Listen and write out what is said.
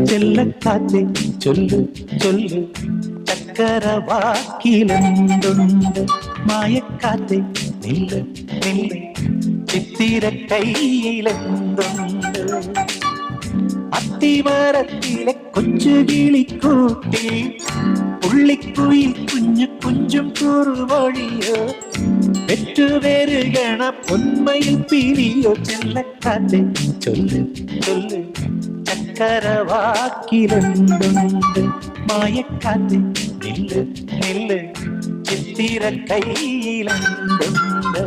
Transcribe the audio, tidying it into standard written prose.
ചെല്ലക്കാറ്റെ ചൊല്ലു ചൊല്ലു ചക്കരവാക്കിലെന്തുണ്ട് മായക്കാറ്റെ നില്ല് നില്ല് ചിത്തിര കയ്യിലെന്തുണ്ട് അത്തിമരത്തിലെ കൊച്ചു കിളിക്കൂട്ടി പുള്ളിക്കുയിൽ കുഞ്ഞു കുഞ്ചും കുറുവഴിയോ പെറ്റുവരുകണ പൊന്മയിൽ പിരിയോ ചെല്ലക്കാറ്റെ ചൊല്ലു ചൊല്ലു ചക്കരവാക്കിലെന്തുണ്ട് മായക്കാറ്റെ നില്ല് നില്ല് ചിത്തിര കയ്യിലെന്തുണ്ട്